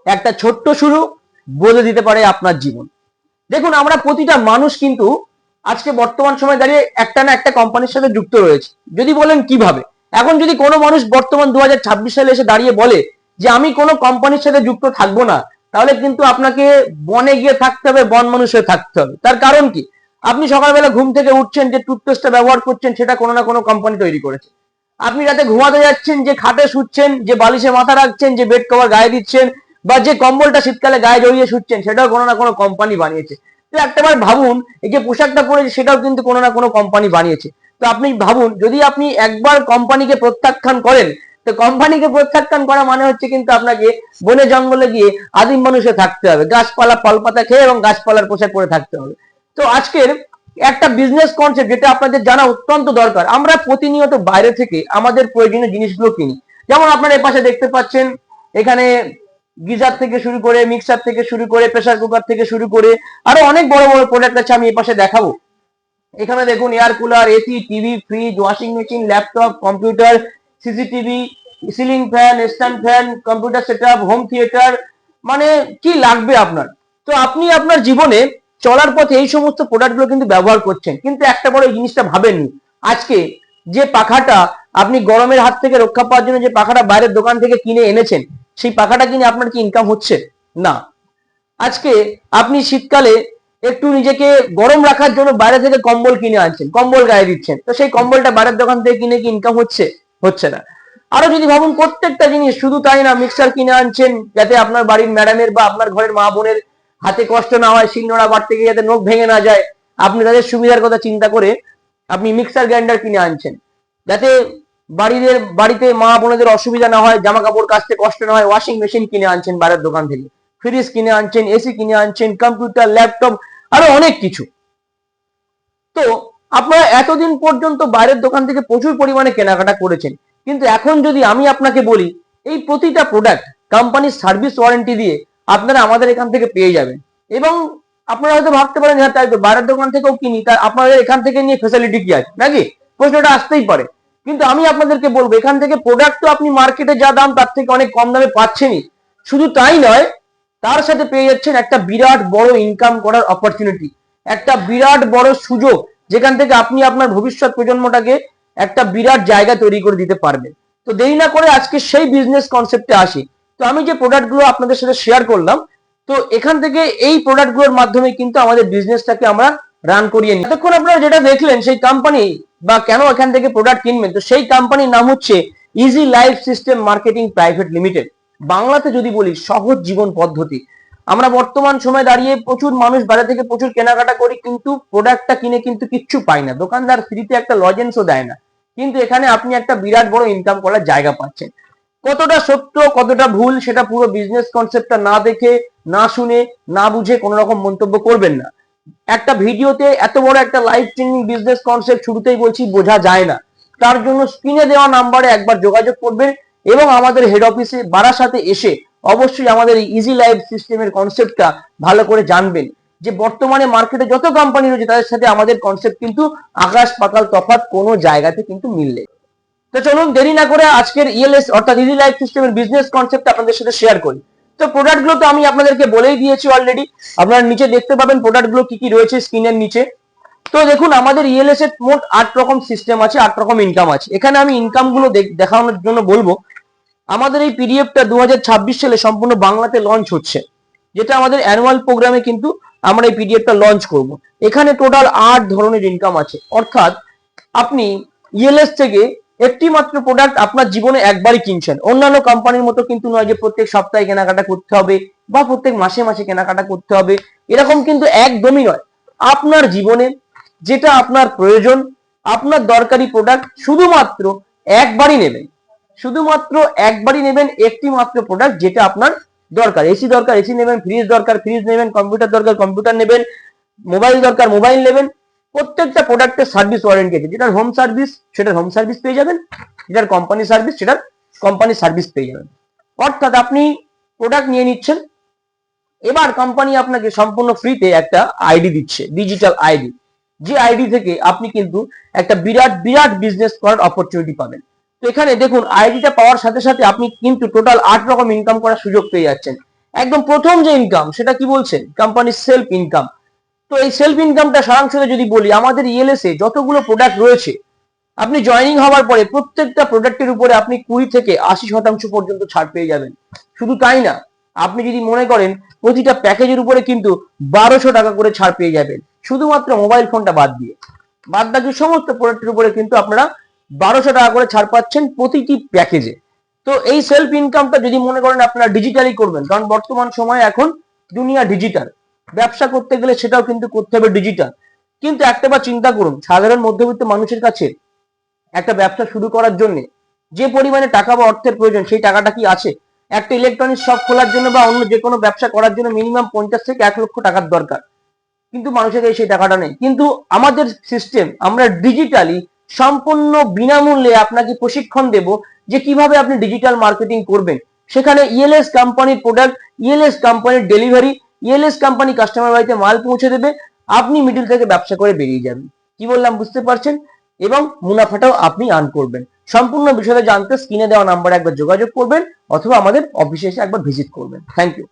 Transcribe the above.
একটা ছোট্ট শুরু বদলে দিতে পারে আপনার জীবন। দেখুন, আমরা প্রতিটা মানুষ কিন্তু আজকে বর্তমান সময় দাঁড়িয়ে একটা না একটা কোম্পানির সাথে যুক্ত রয়েছে। যদি বলেন কিভাবে, এখন যদি কোনো মানুষ বর্তমান 2026 সালে এসে দাঁড়িয়ে বলে যে আমি কোনো কোম্পানির সাথে যুক্ত থাকবো না, তাহলে কিন্তু আপনাকে বনে গিয়ে থাকতে হবে, বন মানুষ হয়ে থাকতে হবে। তার কারণ কি? আপনি সকালবেলা ঘুম থেকে উঠছেন, যে টুথপেস্টটা ব্যবহার করছেন সেটা কোনো না কোনো কোম্পানি তৈরি করেছে। আপনি রাতে ঘুমাতে যাচ্ছেন, যে খাটে শুচ্ছেন, যে বালিশে মাথা রাখছেন, যে বেড কভার গায়ে দিচ্ছেন, বা যে কম্বলটা শীতকালে গায়ে জড়িয়ে শুচ্ছেন, সেটাও কোনো না কোনো কোম্পানি বানিয়েছে। তো একটাবার ভাবুন, এই যে পোশাকটা পরেছে সেটাও কিন্তু কোনো না কোনো কোম্পানি বানিয়েছে। তো আপনি ভাবুন, যদি আপনি একবার কোম্পানিকে প্রত্যাখ্যান করেন, তো কোম্পানিকে প্রত্যাখ্যান করা মানে হচ্ছে কিন্তু আপনাকে বনে জঙ্গলে গিয়ে আদিম মানুষে থাকতে হবে, গাছপালা ফল পাতা খেয়ে এবং গাছপালার পোশাক পরে থাকতে হবে। তো আজকের একটা বিজনেস কনসেপ্ট যেটা আপনাদের জানা অত্যন্ত দরকার। আমরা প্রতিনিয়ত বাইরে থেকে আমাদের প্রয়োজনীয় জিনিসগুলো কিনি। যেমন আপনারা এই পাশে দেখতে পাচ্ছেন, এখানে গিজার থেকে শুরু করে, মিক্সার থেকে শুরু করে, প্রেসার কুকার থেকে শুরু করে আরো অনেক বড় বড় প্রোডাক্ট আছে, আমি এই পাশে দেখাবো। এখানে দেখুন, air cooler, AC, TV, fridge, washing machine, laptop, computer, CCTV, ceiling fan, stand fan, computer setup, home theatre, মানে কি লাগবে আপনার। তো আপনি আপনার জীবনে চলার পথে এই সমস্ত প্রোডাক্টগুলো কিন্তু ব্যবহার করছেন, কিন্তু একটা বড় এই জিনিসটা ভাবেননি। আজকে যে পাখাটা আপনি গরমের হাত থেকে রক্ষা পাওয়ার জন্য যে পাখাটা বাইরের দোকান থেকে কিনে এনেছেন, সেই পাখাটা কিনে আপনার কি ইনকাম হচ্ছে? না। আজকে আপনি শীতকালে একটু নিজেকে গরম রাখার জন্য বাইরে থেকে কম্বল কিনে আনছেন, কম্বল গায়ে দিচ্ছেন, তো সেই কম্বলটা বাইরের দোকান থেকে কিনে কি ইনকাম হচ্ছে? হচ্ছে না। আরো যদি ভাবুন, প্রত্যেকটা জিনিস, শুধু তাই না, মিক্সার কিনে আনছেন যাতে আপনার বাড়ির ম্যাডামের বা আপনার ঘরের মা বোনের হাতে কষ্ট না হয়, শিলনোড়া বাড়তে গিয়ে যাতে নখ ভেঙে না যায়, আপনি তাদের সুবিধার কথা চিন্তা করে আপনি মিক্সার গ্রাইন্ডার কিনে আনছেন যাতে বাড়িতে মা বোনেদের অসুবিধা না হয়, জামা কাপড় কাচতে কষ্ট না হয়। ওয়াশিং মেশিন কিনে আনছেন বাইরের দোকান থেকে, ফ্রিজ কিনে আনছেন, এসি কিনে আনছেন, কম্পিউটার, ল্যাপটপ, আরো অনেক কিছু। তো আপনারা এতদিন পর্যন্ত বাইরের দোকান থেকে প্রচুর পরিমাণে কেনাকাটা করেছেন, কিন্তু এখন যদি আমি আপনাকে বলি, এই প্রতিটা প্রোডাক্ট কোম্পানির সার্ভিস ওয়ারেন্টি দিয়ে আপনারা আমাদের এখান থেকে পেয়ে যাবেন। এবং আপনারা হয়তো ভাবতে পারেন, হ্যাঁ তাই তো, বাইরের দোকান থেকেও কিনি, তার আপনাদের এখান থেকে নিয়ে ফ্যাসিলিটি কি আছে নাকি, প্রশ্নটা আসতেই পারে। কিন্তু আমি আপনাদেরকে বলবো, এখান থেকে প্রোডাক্ট তো আপনি মার্কেটে যা দাম তার থেকে অনেক কম দামে পাচ্ছেনই। শুধু তাই নয়, তার সাথে পেয়ে যাচ্ছেন একটা বিরাট বড় ইনকাম করার অপরচুনিটি, একটা বিরাট বড় সুযোগ, যেখান থেকে আপনি আপনার ভবিষ্যৎ প্রজন্মটাকে একটা বিরাট জায়গা তৈরি করে দিতে পারবেন। তো দেরি না করে আজকে সেই বিজনেস কনসেপ্টে আসি। তো আমি যে প্রোডাক্টগুলো আপনাদের সাথে শেয়ার করলাম, তো এখান থেকে এই প্রোডাক্টগুলোর মাধ্যমে কিন্তু আমাদের বিজনেসটাকে আমরা রান করিয়ে নিই। এতক্ষণ আপনারা যেটা দেখলেন, সেই কোম্পানি বা কেন এখান থেকে প্রোডাক্ট কিনবেন, তো সেই কোম্পানির নাম হচ্ছে easy life system marketing private limited. বাংলাতে যদি বলি, সহজ জীবন পদ্ধতি। আমরা বর্তমান সময় দাঁড়িয়ে প্রচুর মানুষ বাইরে থেকে প্রচুর কেনাকাটা করি, কিন্তু প্রোডাক্টটা কিনে কিন্তু কিচ্ছু পাই না, দোকানদার ফ্রিতে একটা লজেন্সও দেয় না। কিন্তু এখানে আপনি একটা বিরাট বড় ইনকাম করার জায়গা পাচ্ছেন। কতটা সত্য কতটা ভুল সেটা পুরো বিজনেস কনসেপ্টটা না দেখে, না শুনে, না বুঝে কোনো রকম মন্তব্য করবেন না। একটা ভিডিওতে এত বড় একটা লাইফ চেঞ্জিং বিজনেস কনসেপ্ট শুরুতেই বলছি বোঝা যায় না। তার জন্য স্ক্রিনে দেওয়া নাম্বারে একবার যোগাযোগ করবেন এবং আমাদের হেড অফিসে বারাসাতে এসে অবশ্যই আমাদের এই ইজি লাইফ সিস্টেমের কনসেপ্টটা ভালো করে জানবেন। যে বর্তমানে মার্কেটে যত কোম্পানি রয়েছে তাদের সাথে আমাদের কনসেপ্ট কিন্তু আকাশ পাতাল তফাৎ, কোনো জায়গাতে কিন্তু মিললে। তো চলুন দেরি না করে আজকের ইএলএস অর্থাৎ ইজি লাইফ সিস্টেমের বিজনেস কনসেপ্ট আপনাদের সাথে শেয়ার করি। তো প্রোডাক্ট গুলো তো আমি আপনাদেরকে বলেই দিয়েছি অলরেডি, আপনারা নিচে দেখতে পাবেন প্রোডাক্ট গুলো কি কি রয়েছে স্ক্রিনের নিচে। তো দেখুন, আমাদের ইএলএস এর মোট 8 রকম সিস্টেম আছে, 8 রকম ইনকাম আছে। এখানে আমি ইনকাম গুলো দেখানোর জন্য বলবো, আমাদের এই পিডিএফটা 2026 সালে সম্পূর্ণ বাংলাতে লঞ্চ হচ্ছে, যেটা আমাদের অ্যানুয়াল প্রোগ্রামে কিন্তু আমরা এই পিডিএফটা লঞ্চ করব। এখানে টোটাল 8 ধরনের ইনকাম আছে, অর্থাৎ আপনি ইএলএস থেকে একটি মাত্র প্রোডাক্ট আপনার জীবনে একবারই কিনছেন। অন্যান্য কোম্পানির মতো কিন্তু নয় যে প্রত্যেক সপ্তাহে কেনাকাটা করতে হবে বা প্রত্যেক মাসে মাসে কেনাকাটা করতে হবে, এরকম কিন্তু একদমই নয়। আপনার জীবনে যেটা আপনার প্রয়োজন, আপনার দরকারি প্রোডাক্ট শুধুমাত্র একবারই নেবেন, শুধুমাত্র একবারই নেবেন একটি মাত্র প্রোডাক্ট যেটা আপনার দরকার। এসি দরকার এসি নেবেন, ফ্রিজ দরকার ফ্রিজ নেবেন, কম্পিউটার দরকার কম্পিউটার নেবেন, মোবাইল দরকার মোবাইল নেবেন। প্রত্যেকটা প্রোডাক্টের সার্ভিস ওয়ারেন্টি আছে, যেটার হোম সার্ভিস সেটার হোম সার্ভিস পেয়ে যাবেন, যেটার কোম্পানি সার্ভিস সেটার কোম্পানি সার্ভিস পেয়ে যাবেন। অর্থাৎ আপনি প্রোডাক্ট নিয়ে নিচ্ছেন, এবার কোম্পানি আপনাকে সম্পূর্ণ ফ্রিতে একটা আইডি দিচ্ছে, ডিজিটাল আইডি, যে আইডি থেকে আপনি কিন্তু একটা বিরাট বিরাট বিজনেস করার অপরচুনিটি পাবেন। তো এখানে দেখুন, আইডিটা পাওয়ার সাথে সাথে আপনি কিন্তু টোটাল 8 রকম ইনকাম করার সুযোগ পেয়ে যাচ্ছেন। একদম প্রথম যে ইনকাম সেটা কি বলছেন, কোম্পানির সেলফ ইনকাম। তো এই সেলফ ইনকামটা সারাংশে যদি বলি, আমাদের ইএলএস এ যতগুলো প্রোডাক্ট রয়েছে, আপনি জয়েনিং হওয়ার পরে প্রত্যেকটা প্রোডাক্টের উপরে আপনি 20 থেকে 80% পর্যন্ত ছাড় পেয়ে যাবেন। শুধু তাই না, আপনি যদি মনে করেন প্রতিটা প্যাকেজের উপরে কিন্তু 1200 টাকা করে ছাড় পেয়ে যাবেন, শুধুমাত্র মোবাইল ফোনটা বাদ দিয়ে। বাদ বাকি সমস্ত প্রোডাক্টের উপরে কিন্তু আপনারা 1200 টাকা করে ছাড় পাচ্ছেন প্রতিটি প্যাকেজে। তো এই সেলফ ইনকামটা যদি মনে করেন আপনারা ডিজিটালি করবেন, কারণ বর্তমান সময়ে এখন দুনিয়া ডিজিটাল, ব্যবসা করতে গেলে সেটাও কিন্তু করতে হবে ডিজিটাল। কিন্তু একটাবার চিন্তা করুন, সাধারণ মধ্যবিত্ত মানুষের কাছে একটা ব্যবসা শুরু করার জন্য যে পরিমাণে টাকা বা অর্থের প্রয়োজন, সেই টাকাটা কি আছে? একটা ইলেকট্রনিক্স শপ খোলার জন্য বা অন্য যে কোনো ব্যবসা করার জন্য মিনিমাম 50 থেকে 1 লক্ষ টাকার দরকার, কিন্তু মানুষের কাছে সেই টাকাটা নেই। কিন্তু আমাদের সিস্টেম, আমরা ডিজিটালি সম্পূর্ণ বিনামূল্যে আপনাকে প্রশিক্ষণ দেব যে কিভাবে আপনি ডিজিটাল মার্কেটিং করবেন। সেখানে ইএলএস কোম্পানির প্রোডাক্ট, ইএলএস কোম্পানির ডেলিভারি, ইএলএস কোম্পানি কাস্টমার বাড়িতে মাল পৌঁছে দেবে, আপনি মিডিল থেকে ব্যবসা করে বেরিয়ে যাবেন। কি বললাম বুঝতে পারছেন? এবং মুনাফাটাও আপনি আর্ন করবেন। সম্পূর্ণ বিষয়টা জানতে স্ক্রিনে দেওয়া নাম্বারে একবার যোগাযোগ করবেন অথবা আমাদের অফিসে এসে একবার ভিজিট করবেন। Thank you.